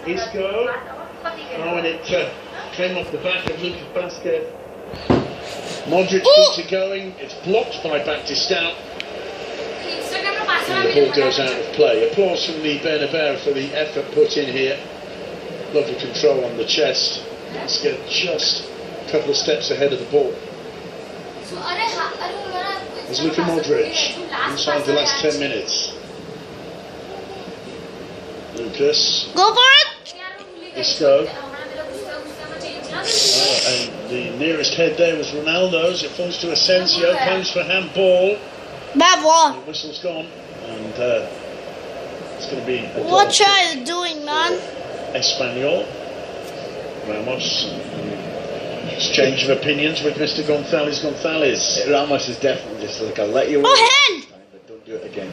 Isco. Oh, and it came off the back of Lucas Basket. Modric keeps it going. It's blocked by Baptistão. And the ball goes out of play. Applause from the Bernabeu for the effort put in here. Lovely control on the chest. Basket just a couple of steps ahead of the ball. There's Luka Modric inside the last 10 minutes. Lucas. Go for it! Isco. And the nearest head there was Ronaldo's. It falls to Asensio. Claims for handball. Bad ball. The whistle's gone. And it's going to be a what are you doing, man? Espanyol. Ramos. Exchange of opinions with Mr. Gonzalez. Ramos is definitely just like, I'll let you win. Oh, hand! But don't do it again.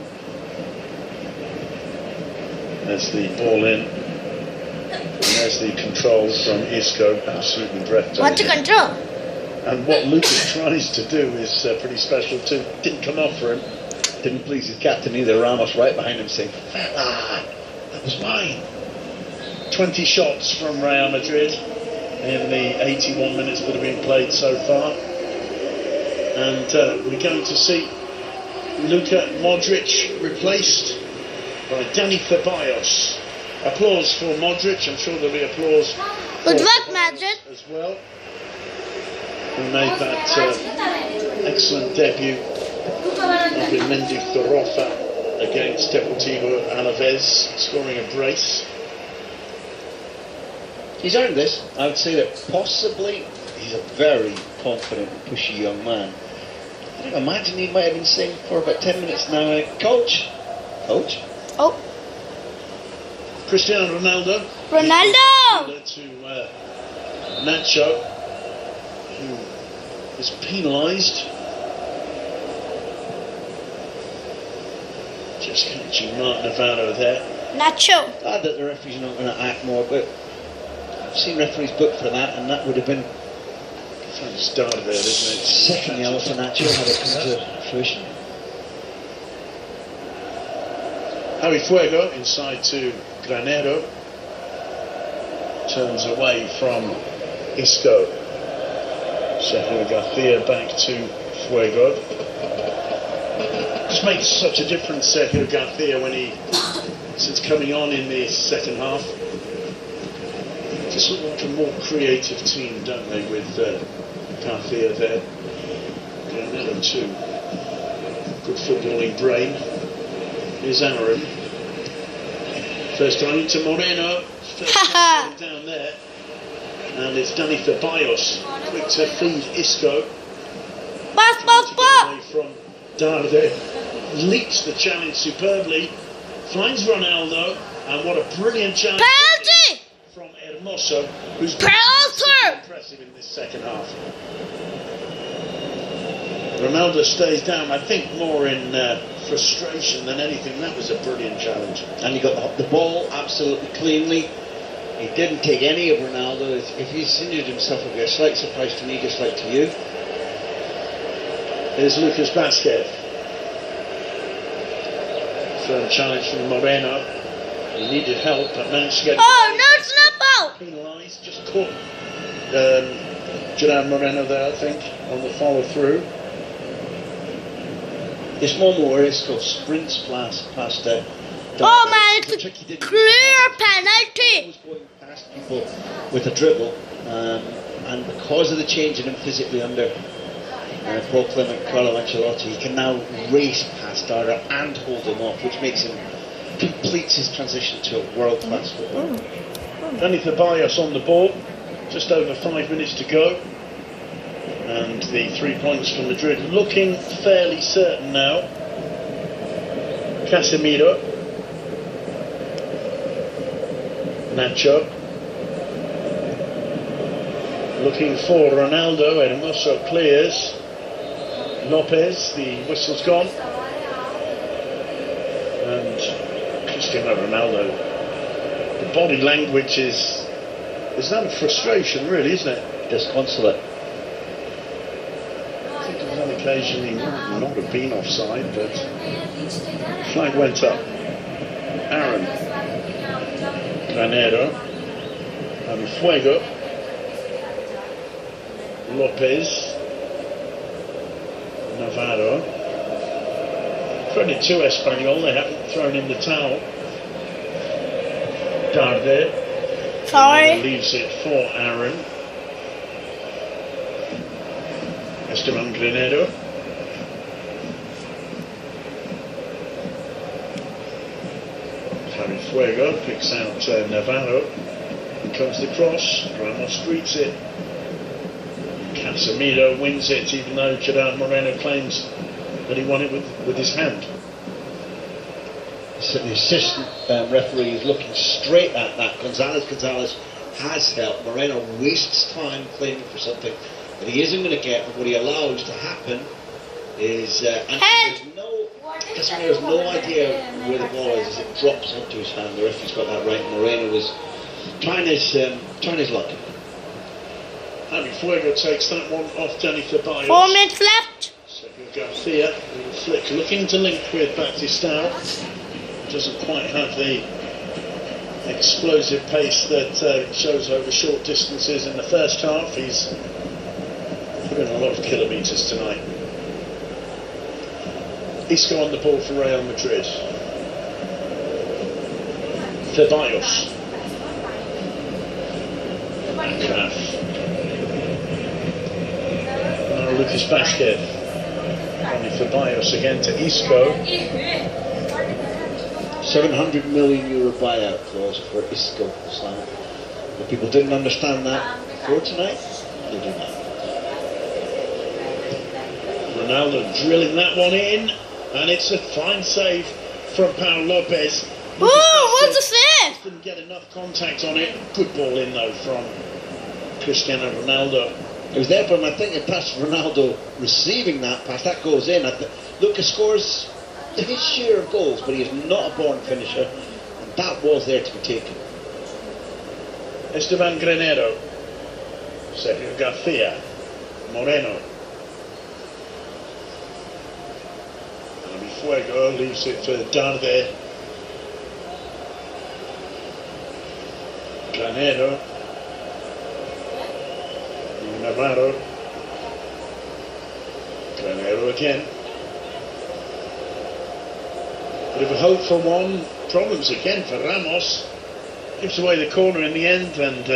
There's the ball in. And there's the control from Isco. Absolutely breathtaking. What to control? And what Lucas tries to do is pretty special too. Didn't come off for him. Didn't please his captain either. Ramos right behind him saying, that was mine. 20 shots from Real Madrid in the 81 minutes that have been played so far. And we're going to see Luka Modric replaced by Dani Ceballos. Applause for Modric. I'm sure there'll be applause Good luck, Madrid. as well. Who made that excellent debut up in Rmd against Deportivo Alaves, scoring a brace. he's earned this. I would say that possibly he's a very confident and pushy young man. I don't imagine he might have been saying for about 10 minutes now, Coach? Oh. Cristiano Ronaldo. To Nacho, who is penalised. Just catching Mark Navarro there. Nacho. Glad that the referee's not going to act more, but I've seen referees booked for that, and that would have been Started there, isn't it? second yellow for Nacho had it come to fruition. Javi Fuego inside to Granero. Turns away from Isco. Sergio Garcia back to Fuego. Just makes such a difference, Sergio Garcia, since coming on in the second half. Just look like a more creative team, don't they, with Garcia there. Granero too. Good footballing brain. Here's Amarim. First time into Moreno. First time down there. And it's Dani Ceballos. Quick to feed Isco. Pass. Away from Darde. Leaps the challenge superbly. Finds Ronaldo. And what a brilliant challenge. Penalty! From Hermoso, who's been impressive in this second half. Ronaldo stays down, I think more in frustration than anything. That was a brilliant challenge. And he got the ball absolutely cleanly. He didn't take any of Ronaldo. If he's injured himself, it would be a slight surprise to me, just like to you. Here's Lucas Basket. Firm challenge from Moreno. He needed help, but managed to get... Oh, no, it's not out! Penalised, just caught Gerard Moreno there, I think, on the follow through. This moment where Isco sprints past Oh man, it's a clear penalty! He was going past people with a dribble, and because of the change in him physically under Paul Clement, Carlo Ancelotti, he can now race past Darder and hold him off, which completes his transition to a world-class footballer. Dani Ceballos on the ball, just over 5 minutes to go. And the 3 points from Madrid looking fairly certain now. Casemiro. Nacho. Looking for Ronaldo. Hermoso clears. Lopez, the whistle's gone. And Cristiano Ronaldo. The body language is that frustration, really, isn't it? Disconsolate. I think it was on occasion he might not have been offside, but flag went up. Aaron. Granero. And Fuego. Lopez. Navarro. Credit to Espanyol, they haven't thrown in the towel. Darde. Sorry. Leaves it for Aaron. Esteban Granero. Javi Fuego picks out Navarro. And comes the cross. Ramos greets it. Casemiro wins it, even though Gerard Moreno claims that he won it with his hand. So the assistant referee is looking straight at that. Gonzalez has helped. Moreno wastes time claiming for something that he isn't going to get, but what he allows to happen is Casemiro has no idea where the ball is as it drops onto his hand. The referee's got that right. Moreno was trying his luck. Javi Fuego takes that one off Danny Ceballos. 4 minutes left. Sergio Garcia, flick looking to link with Batistao. Doesn't quite have the explosive pace that shows over short distances in the first half. He's put in a lot of kilometres tonight. Isco on the ball for Real Madrid. Ceballos. Kraft. Lucas Vázquez. Only Ceballos again to Isco. €700 million buyout clause for Isco. But people didn't understand that before tonight. They do now. Ronaldo drilling that one in, and it's a fine save from Pau Lopez. Oh, what's the save? Didn't get enough contact on it. Good ball in though from Cristiano Ronaldo. It was there, but I think it passed Ronaldo receiving that pass. That goes in. Lucas scores his share of goals, but he is not a born finisher, and that was there to be taken. Esteban Granero. Sergio Garcia. Moreno. Javi Fuego leaves it for Darde. Granero. Navarro. Granero again. Bit of a hopeful one. Problems again for Ramos. Gives away the corner in the end, and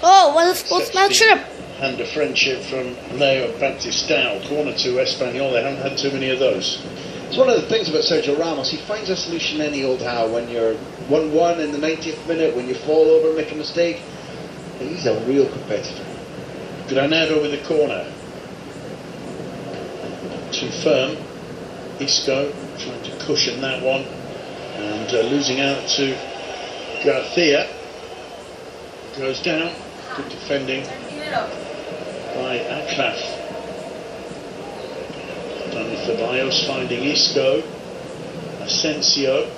Oh, what a sportsmanship. hand of friendship from Leo Batistao. Corner to Espanyol. They haven't had too many of those. It's one of the things about Sergio Ramos. He finds a solution any old how. When you're 1-1 in the 90th minute, when you fall over, make a mistake, he's a real competitor. Granero with the corner. Too firm. Isco trying to cushion that one, and losing out to Garcia. Goes down. Good defending by Akraf. Dani Ceballos finding Isco. Asensio.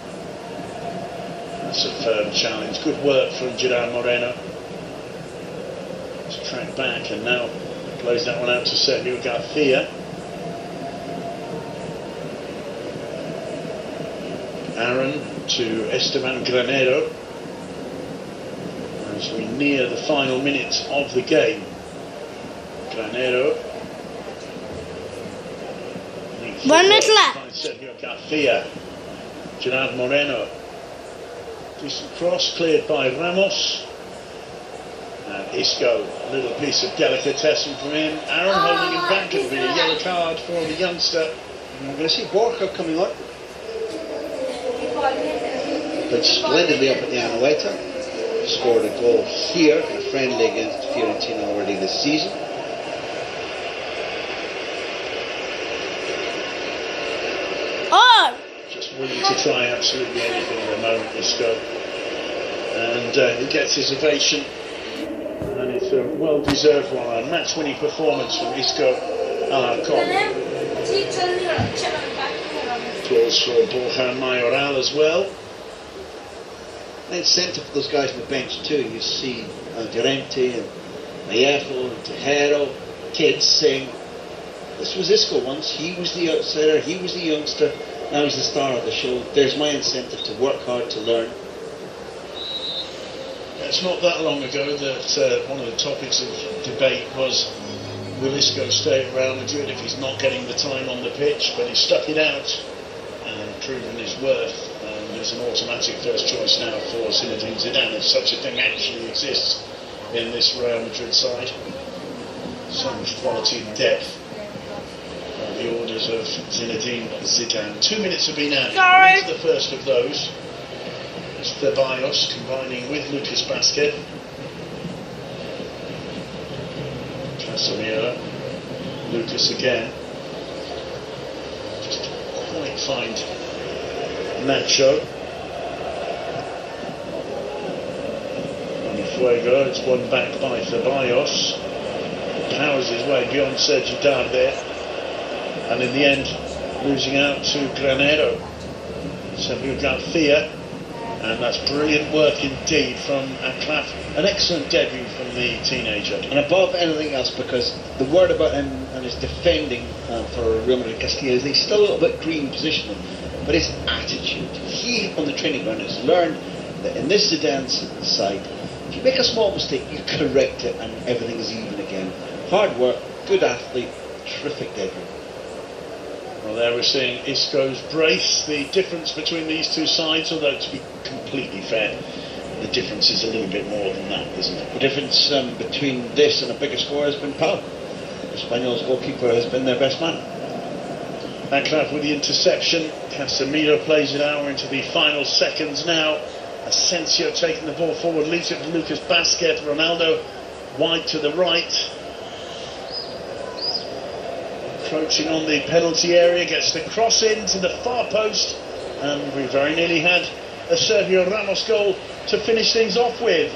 That's a firm challenge. Good work from Gerard Moreno. Track back and now plays that one out to Sergio Garcia. Aaron to Esteban Granero as we near the final minutes of the game. Granero. 1 minute left. By Sergio Garcia. Gerard Moreno. Decent cross cleared by Ramos. And Isco, a little piece of delicatessen from him. Aaron holding him back. It'll be a yellow card for the youngster. And we're going to see Borja coming on. Played splendidly up at the Anoeta. Scored a goal here in a friendly against Fiorentina already this season. Oh! Just willing to try absolutely anything at the moment, Isco. And he gets his ovation. And it's a well-deserved one, a match-winning performance from Isco Alarcon. Applause for Borja Mayoral as well. And incentive for those guys on the bench too. You see Llorente and Vallejo and Tejero, kids saying, this was Isco once, he was the outsider, he was the youngster, Now he's the star of the show. There's my incentive to work hard, to learn. It's not that long ago that one of the topics of debate was, will Isco stay at Real Madrid if he's not getting the time on the pitch? But he stuck it out and proven his worth. There's an automatic first choice now for Zinedine Zidane, if such a thing actually exists in this Real Madrid side. So much quality and depth. The orders of Zinedine Zidane. 2 minutes have been added. Sorry. Into the first of those. It's Ceballos combining with Lucas Basket. Casemiro. Lucas again. Just quite find Nacho. On Fuego, it's won back by Ceballos. Powers his way beyond Sergio Dab there. And in the end, losing out to Granero. Sergio Garcia. And that's brilliant work indeed from Aklaf. An excellent debut from the teenager. And above anything else, because the word about him and his defending for Real Madrid Castilla is he's still a little bit green positioning, but his attitude. He, on the training ground, has learned that in this Zidane side, if you make a small mistake, you correct it and everything is even again. Hard work, good athlete, terrific debut. Well, there we're seeing Isco's brace. The difference between these two sides, although to be completely fair, the difference is a little bit more than that, isn't it? The difference between this and a bigger score has been Pau. Espanyol's goalkeeper has been their best man. Aklaf with the interception. Casemiro plays it out. We're into the final seconds now. Asensio taking the ball forward, leaves it for Lucas Basket. Ronaldo wide to the right. Approaching on the penalty area, gets the cross into the far post, and we very nearly had a Sergio Ramos goal to finish things off with.